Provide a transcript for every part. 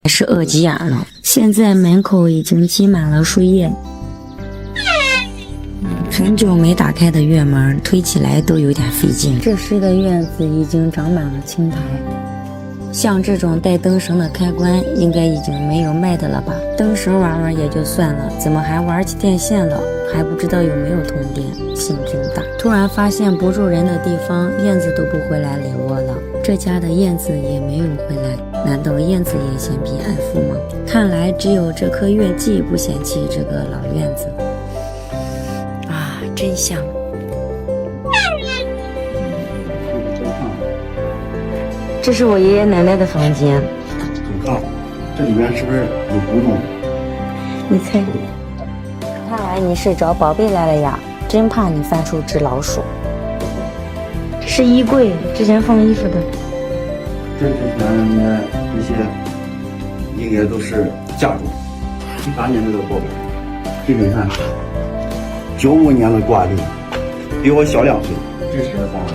是饿急眼了。现在门口已经积满了树叶，很久没打开的院门推起来都有点费劲。这时的院子已经长满了青苔，像这种带灯绳的开关应该已经没有卖的了吧？灯绳玩玩也就算了，怎么还玩起电线了？还不知道有没有通电，心真大。突然发现不住人的地方，燕子都不回来垒窝了。这家的燕子也没有回来，难道燕子也嫌贫爱富吗？看来只有这棵月季不嫌弃这个老院子。啊，真香！这是我爷爷奶奶的房间。你看，这里面是不是有古董？你猜？看来你是找宝贝来了呀，真怕你翻出只老鼠。这是衣柜，之前放衣服的。这之前应该这些应该都是嫁妆。18年这个宝贝，这个你看，95年的挂历，比我小2岁。这是房子。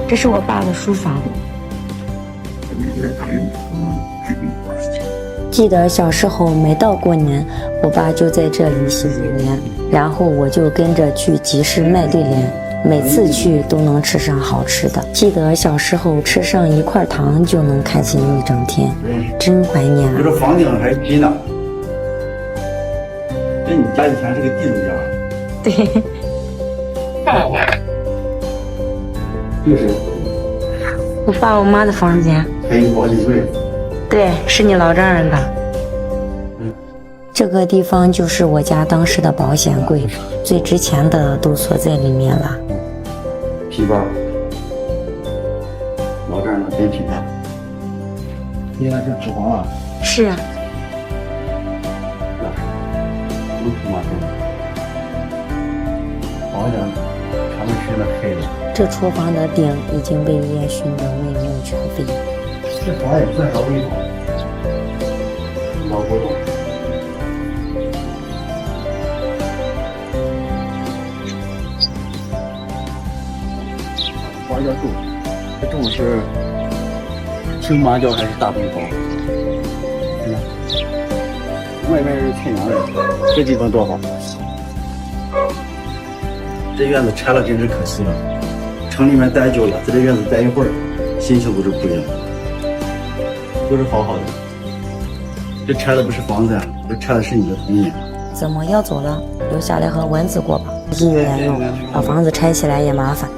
这是我爸的书房。记得小时候每到过年，我爸就在这里洗年，然后我就跟着去集市卖对联，每次去都能吃上好吃的。记得小时候吃上1块糖就能开心一整天，真怀念啊！这房顶还低呢。这你家以前是个地主家？对。这是我爸我妈的房间。还有保险柜。对，是你老丈人的。这个地方就是我家当时的保险柜，最值钱的都锁在里面了。皮包，老丈人的真品牌。应该是纸黄啊。是啊。有什么？好一点，全部是那黑的。这厨房的顶已经被烟熏得面目全非。这房也算啥味道？老古董。花椒种，这种是青麻椒还是大红袍？外面是太阳的，这地方多好。这院子拆了真是可惜了。城里面待久了，在这院子待一会儿，心情都是不一样。都是好好的，这拆的不是房子，这拆的是你的童年。怎么要走了？留下来和蚊子过吧，有点用，把房子拆起来也麻烦。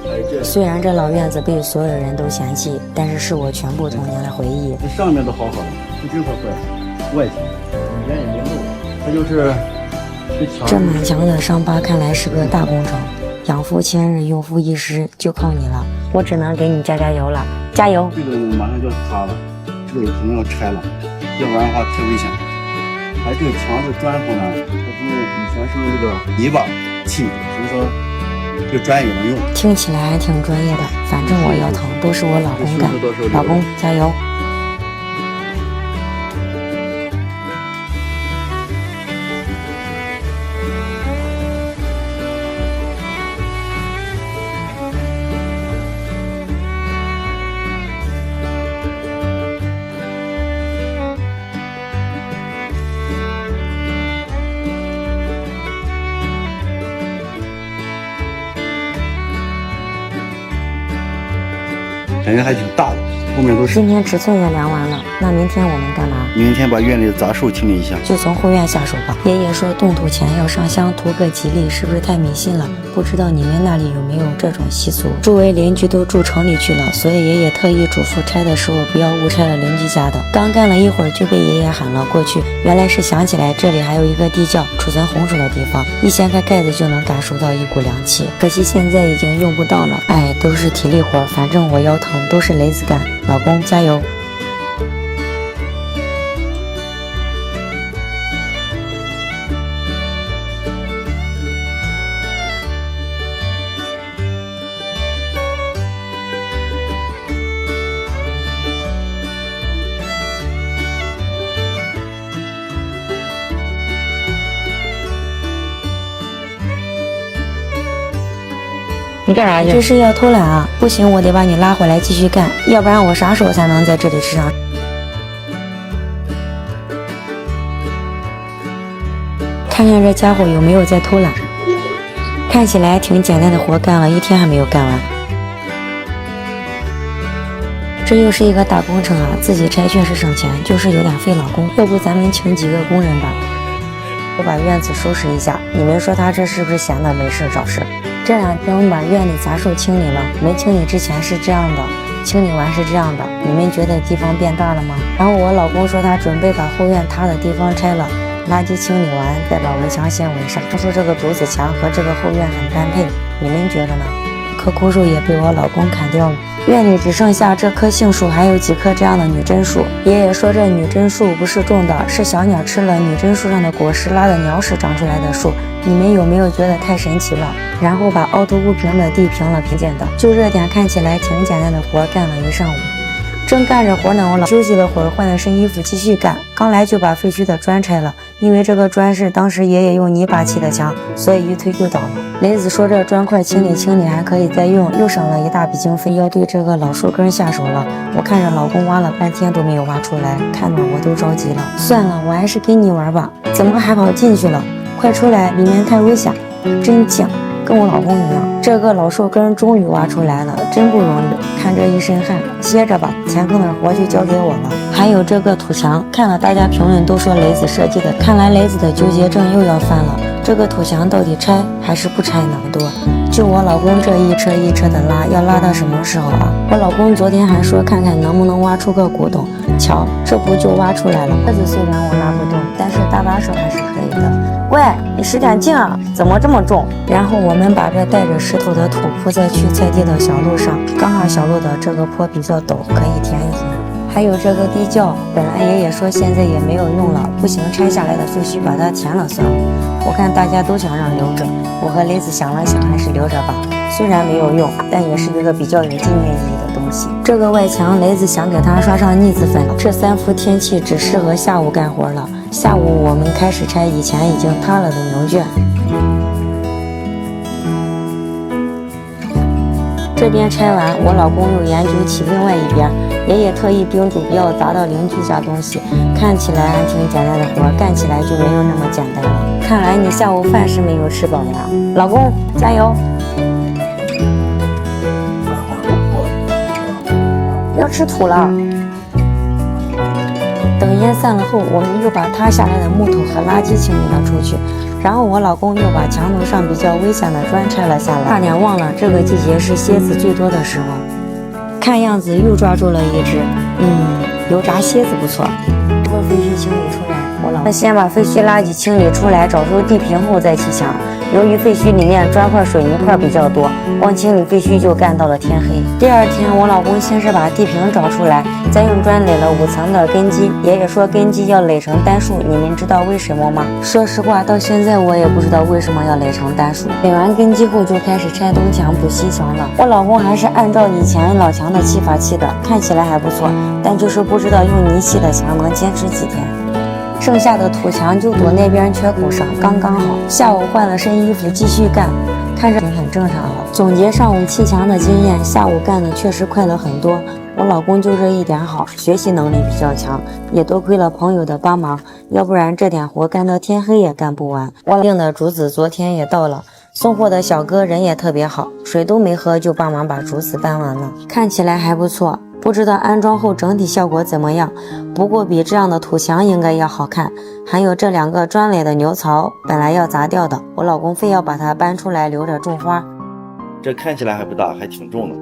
虽然这老院子被所有人都嫌弃，但是是我全部童年的回忆。这上面都好好的，这块坏，外墙里面也没漏，它就是这满墙的伤疤看来是个大工程。养父千日，用父一时，就靠你了，我只能给你加油了，加油！这个马上就要塌了。这个肯定要拆了，要不然的话太危险。还这个墙是砖头呢，它是以前是用这个泥巴砌，所以说这个砖也能用。听起来还挺专业的，反正我腰疼都是我老公干。老公加油！感觉还挺大的，后面都是。今天尺寸也量完了，那明天我们干嘛？明天把院里的杂树清理一下。就从后院下手吧。爷爷说动土前要上香图个吉利，是不是太迷信了？不知道你们那里有没有这种习俗？周围邻居都住城里去了，所以爷爷特意嘱咐拆的时候不要误拆了邻居家的。刚干了一会儿就被爷爷喊了过去，原来是想起来这里还有一个地窖，储存红薯的地方，一掀开盖子就能感受到一股凉气。可惜现在已经用不到了，哎，都是体力活，反正我腰疼，都是雷子干。老公加油！你干啥去？这是要偷懒啊！不行，我得把你拉回来继续干，要不然我啥时候才能在这里吃上？看看这家伙有没有在偷懒。看起来挺简单的活，干了1天还没有干完。这又是一个大工程啊，自己拆确实省钱，就是有点费老公。要不咱们请几个工人吧？我把院子收拾一下，你们说他这是不是闲的没事找事？这2天我们把院里杂树清理了，没清理之前是这样的，清理完是这样的，你们觉得地方变大了吗？然后我老公说他准备把后院塌的地方拆了，垃圾清理完再把围墙先围上。他说这个竹子墙和这个后院很般配，你们觉得呢？棵枯树也被我老公砍掉了，院里只剩下这棵杏树，还有几棵这样的女贞树。爷爷说这女贞树不是种的，是小鸟吃了女贞树上的果实拉的鸟屎长出来的树。你们有没有觉得太神奇了？然后把凹凸不平的地平了，平简的。就这点看起来挺简单的活，干了1上午。正干着活呢，我老休息了会儿，换了身衣服继续干。刚来就把废墟的砖拆了，因为这个砖是当时爷爷用泥巴砌的墙，所以一推就倒了。雷子说这砖块清理清理还可以再用，又省了一大笔经费，要对这个老树根下手了。我看着老公挖了半天都没有挖出来，看得我都着急了。算了，我还是跟你玩吧。怎么还跑进去了？快出来，里面太危险。真犟，跟我老公一样。这个老树根终于挖出来了，真不容易。看这一身汗，歇着吧，前头的活就交给我了。还有这个土墙，看了大家评论都说雷子设计的，看来雷子的纠结症又要犯了。这个土墙到底拆还是不拆呢？多，就我老公这一车一车的拉，要拉到什么时候啊？我老公昨天还说看看能不能挖出个古董，瞧，这不就挖出来了。车子虽然我拉不动，但是搭把手还是可以的。喂，你使点劲啊，怎么这么重？然后我们把这带着石头的土铺在去菜地的小路上，刚好小路的这个坡比较陡，可以填一填。还有这个地窖，本来爷爷说现在也没有用了，不行，拆下来的废墟把它填了算了。我看大家都想让留着，我和雷子想了想，还是留着吧。虽然没有用，但也是一个比较有纪念意义的东西。这个外墙，雷子想给它刷上腻子粉。这3伏天气只适合下午干活了。下午我们开始拆以前已经塌了的牛圈。这边拆完，我老公又研究起另外一边。爷爷特意叮嘱不要砸到邻居家东西，看起来还挺简单的活，干起来就没有那么简单了。看来你下午饭是没有吃饱呀，老公加油！要吃土了。等烟散了后，我们又把塌下来的木头和垃圾清理了出去，然后我老公又把墙头上比较危险的砖拆了下来。差点忘了，这个季节是蝎子最多的时候。看样子又抓住了一只，油炸蝎子不错。把废墟清理出来，我老公先把废墟垃圾清理出来，找出地平后再砌墙。由于废墟里面砖块、水泥块比较多，光清理废墟就干到了天黑。第2天，我老公先是把地平找出来，再用砖垒了5层的根基。爷爷说根基要垒成单数，你们知道为什么吗？说实话，到现在我也不知道为什么要垒成单数。垒完根基后就开始拆东墙补西墙了。我老公还是按照以前老墙的砌法砌的，看起来还不错，但就是不知道用泥砌的墙能坚持几天。剩下的土墙就堵那边缺口上，刚刚好。下午换了身衣服继续干，看着很正常了。总结上午砌墙的经验，下午干的确实快了很多。我老公就这一点好，学习能力比较强，也多亏了朋友的帮忙，要不然这点活干到天黑也干不完。我订的竹子昨天也到了，送货的小哥人也特别好，水都没喝就帮忙把竹子搬完了，看起来还不错。不知道安装后整体效果怎么样，不过比这样的土墙应该要好看。还有这2个砖垒的牛槽，本来要砸掉的，我老公非要把它搬出来留着种花。这看起来还不大，还挺重的。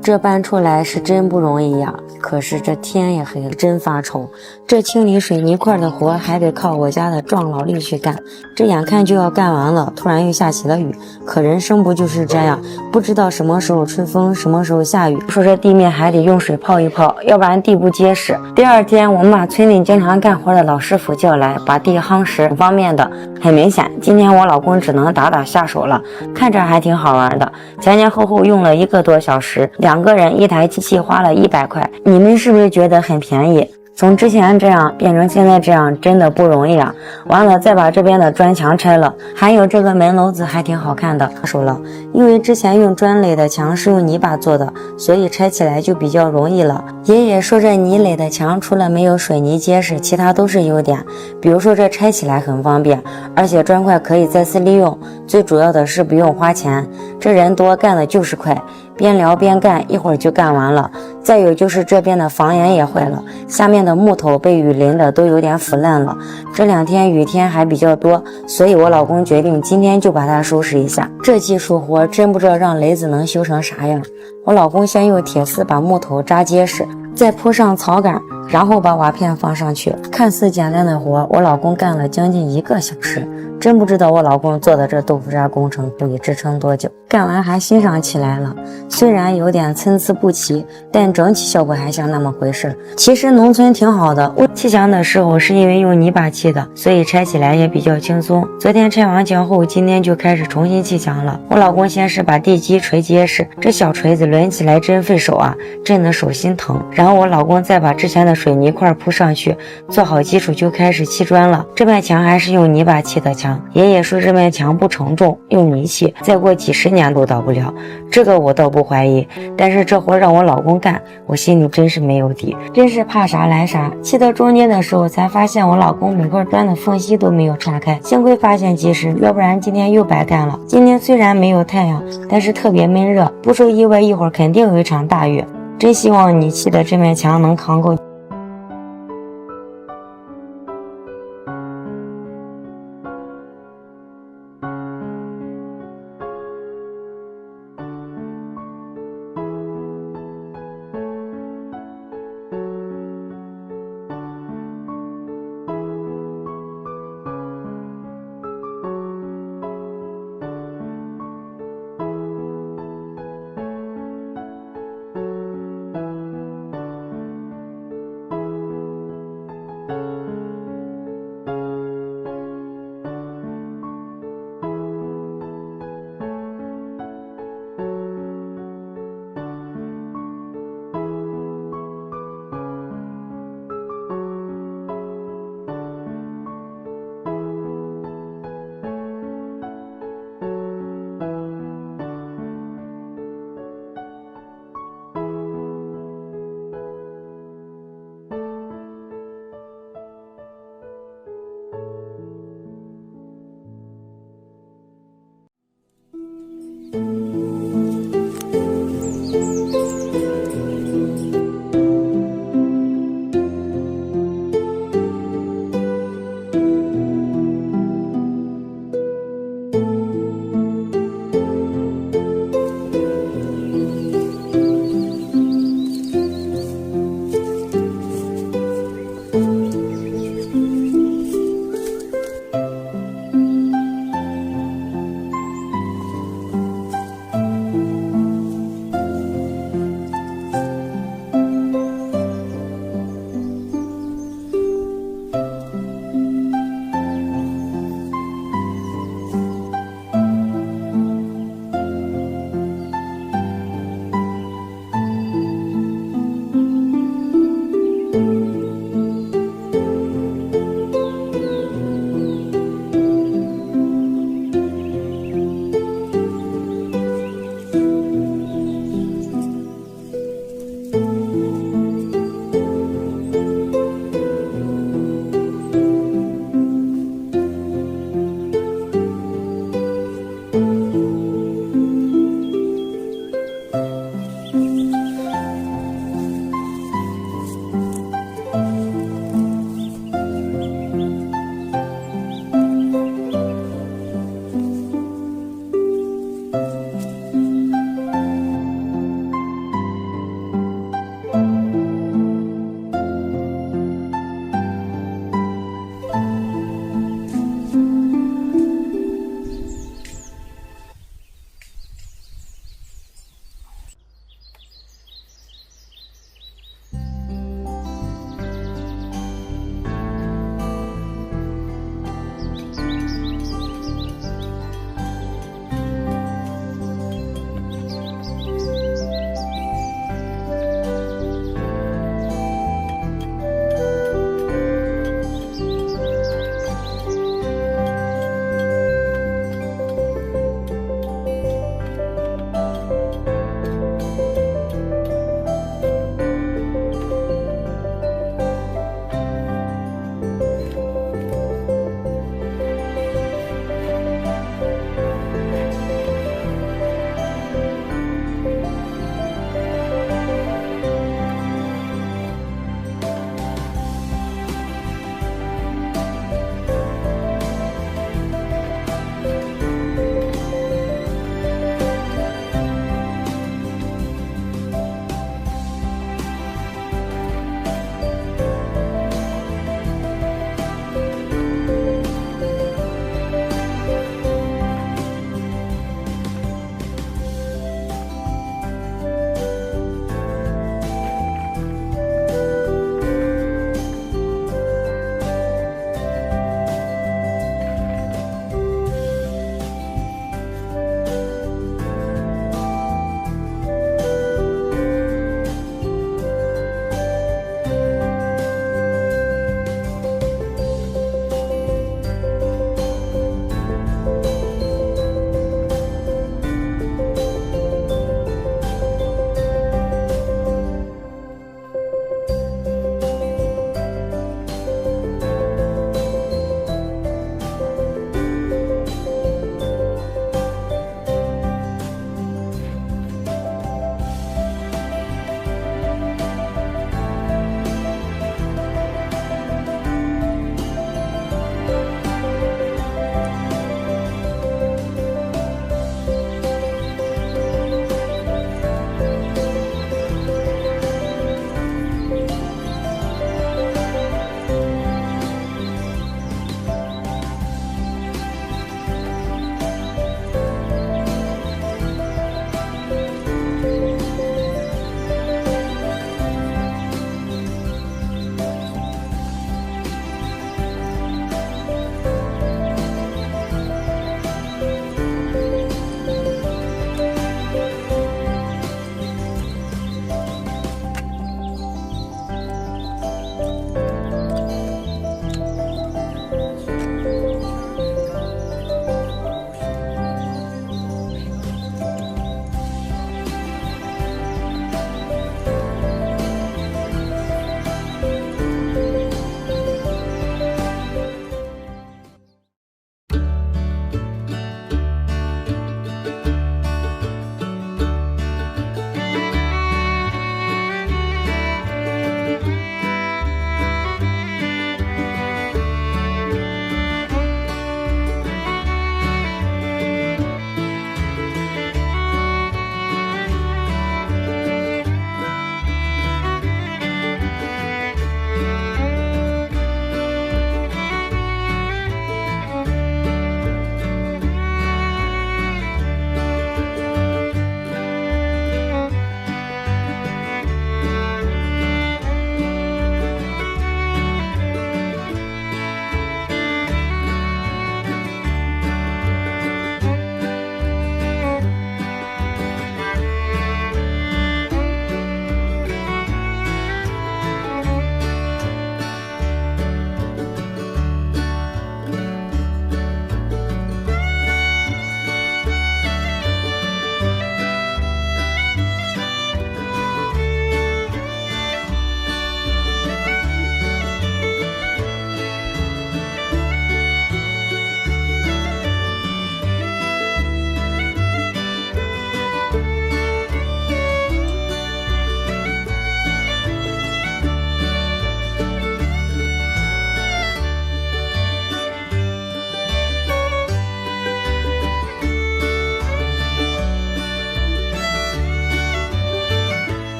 这搬出来是真不容易呀，可是这天也黑了，真发愁。这清理水泥块的活还得靠我家的壮劳力去干，这眼看就要干完了，突然又下起了雨。可人生不就是这样，不知道什么时候吹风，什么时候下雨。说这地面还得用水泡一泡，要不然地不结实。第2天，我们把村里经常干活的老师傅叫来，把地夯实，方便的。很明显，今天我老公只能打下手了，看着还挺好玩的。前后用了1个多小时，2个人1台机器花了100块，你们是不是觉得很便宜？从之前这样变成现在这样真的不容易啊。完了再把这边的砖墙拆了，还有这个门楼子还挺好看的，手了。因为之前用砖垒的墙是用泥巴做的，所以拆起来就比较容易了。爷爷说这泥垒的墙除了没有水泥结实，其他都是优点，比如说这拆起来很方便，而且砖块可以再次利用，最主要的是不用花钱，这人多干的就是快，边聊边干，一会儿就干完了。再有就是这边的房檐也坏了，下面的木头被雨淋的都有点腐烂了，这2天雨天还比较多，所以我老公决定今天就把它收拾一下。这技术活真不知道让雷子能修成啥样。我老公先用铁丝把木头扎结实，再铺上草杆，然后把瓦片放上去。看似简单的活，我老公干了将近1个小时，真不知道我老公做的这豆腐渣工程可以支撑多久。干完还欣赏起来了，虽然有点参差不齐，但整体效果还像那么回事。其实农村挺好的，我砌墙的时候是因为用泥巴砌的，所以拆起来也比较轻松。昨天拆完墙后，今天就开始重新砌墙了。我老公先是把地基锤结实，这小锤子抡起来真费手啊，震得手心疼。然后我老公再把之前的水泥块铺上去，做好基础就开始砌砖了。这面墙还是用泥巴砌的墙，爷爷说这面墙不承重，用泥砌，再过几10年都倒不了，这个我倒不怀疑。但是这活让我老公干，我心里真是没有底，真是怕啥来啥。砌到中间的时候才发现我老公每块砖的缝隙都没有岔开，幸亏发现及时，要不然今天又白干了。今天虽然没有太阳，但是特别闷热，不出意外一会儿肯定有一场大雨。真希望你砌的这面墙能扛够。